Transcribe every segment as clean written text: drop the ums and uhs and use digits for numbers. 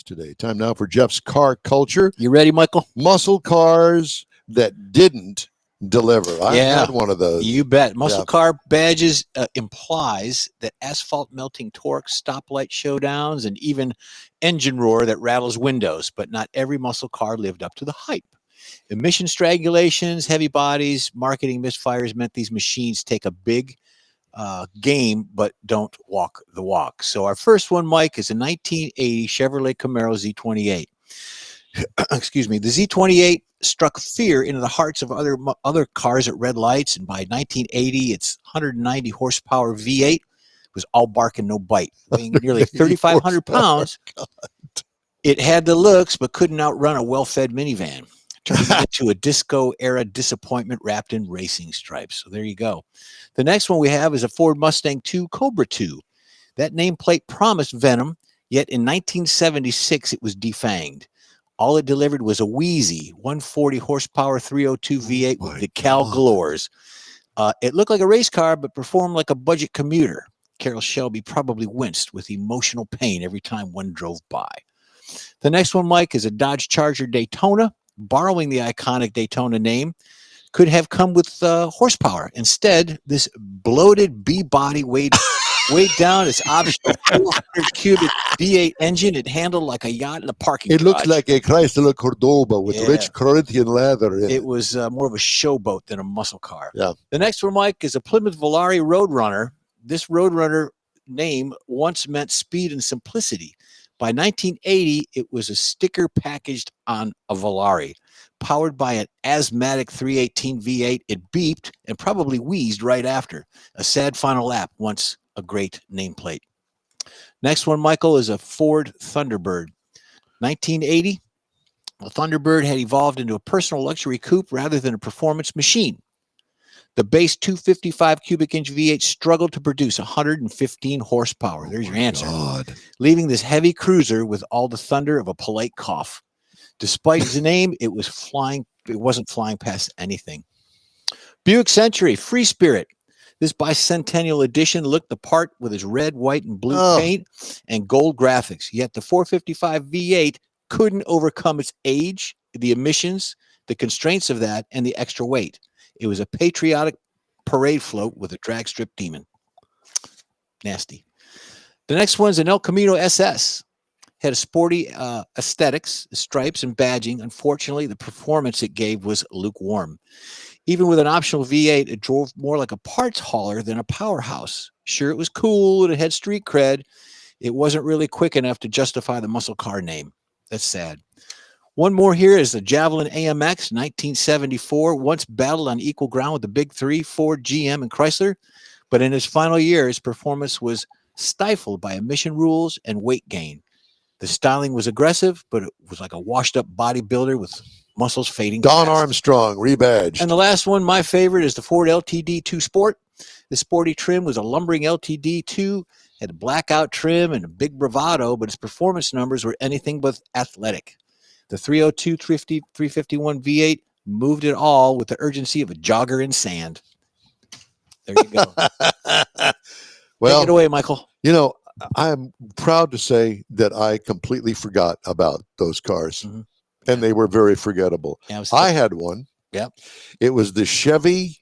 us today. Time now for Jeff's car culture. You ready, Michael? Muscle cars that didn't deliver. I Yeah, had one of those. You bet. Muscle Yeah. car badges implies that asphalt melting torque, stoplight showdowns, and even engine roar that rattles windows. But not every muscle car lived up to the hype. Emission strangulations, heavy bodies, marketing misfires meant these machines take a big game, but don't walk the walk. So our first one, Mike, is a 1980 Chevrolet Camaro Z28. Excuse me. The Z28 struck fear into the hearts of other cars at red lights, and by 1980, its 190 horsepower V8 was all bark and no bite, weighing nearly 3,500 pounds. It had the looks, but couldn't outrun a well-fed minivan, turning it into a disco-era disappointment wrapped in racing stripes. So there you go. The next one we have is a Ford Mustang II Cobra II. That nameplate promised venom, yet in 1976 it was defanged. All it delivered was a wheezy 140 horsepower 302 V8 with decal galores. It looked like a race car, but performed like a budget commuter. Carroll Shelby probably winced with emotional pain every time one drove by. The next one, Mike, is a Dodge Charger Daytona. Borrowing the iconic Daytona name, could have come with horsepower. Instead, this bloated B-body weighed down its optional 400 cubic V8 engine. It handled like a yacht in a parking garage. It looks like a Chrysler Cordoba with rich Corinthian leather in it. It was more of a showboat than a muscle car. Yeah. The next one, Mike, is a Plymouth Volare Roadrunner. This Roadrunner name once meant speed and simplicity. By 1980, it was a sticker packaged on a Volare. Powered by an asthmatic 318 V8, it beeped and probably wheezed right after. A sad final lap, once a great nameplate. Next one, Michael, is a Ford Thunderbird. 1980, the Thunderbird had evolved into a personal luxury coupe rather than a performance machine. The base 255 cubic inch V8 struggled to produce 115 horsepower. There's your answer. God. Leaving this heavy cruiser with all the thunder of a polite cough. Despite its name, it wasn't flying past anything. Buick Century, Free Spirit. This bicentennial edition looked the part with its red, white, and blue paint and gold graphics. Yet the 455 V8 couldn't overcome its age, the emissions, the constraints of that, and the extra weight. It was a patriotic parade float with a drag strip demon. Nasty. The next one's an El Camino SS. Had a sporty aesthetics, stripes, and badging. Unfortunately, the performance it gave was lukewarm. Even with an optional V8, it drove more like a parts hauler than a powerhouse. Sure, it was cool and it had street cred. It wasn't really quick enough to justify the muscle car name. That's sad. One more here is the Javelin AMX, 1974. Once battled on equal ground with the big three, Ford, GM, and Chrysler. But in its final year, its performance was stifled by emission rules and weight gain. The styling was aggressive, but it was like a washed-up bodybuilder with muscles fading Don fast. Armstrong, rebadged. And the last one, my favorite, is the Ford LTD 2 Sport. The sporty trim was a lumbering LTD 2, had a blackout trim and a big bravado, but its performance numbers were anything but athletic. The 302 351 V8 moved it all with the urgency of a jogger in sand. There you go. Well, take it away, Michael. You know, I'm proud to say that I completely forgot about those cars, and they were very forgettable. Yeah, I had one. Yep. It was the Chevy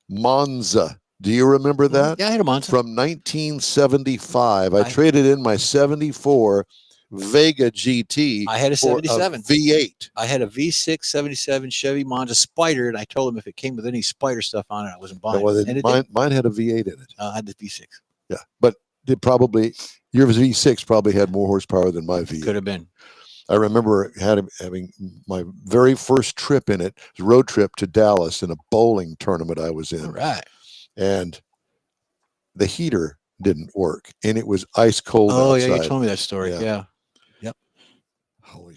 Monza. Do you remember that? Yeah, I had a Monza. From 1975. I traded in my 74 Vega GT. I had a 77 V8. I had a V6 77 Chevy Monza Spider, and I told him if it came with any Spider stuff on it, I wasn't buying it. Mine had a V8 in it. I had the V6. Yeah, but your V6 probably had more horsepower than my V8. Could have been. I remember having my very first trip in it, road trip to Dallas in a bowling tournament I was in. All right. And the heater didn't work, and it was ice cold outside. Yeah, you told me that story. Yeah. Yep. Holy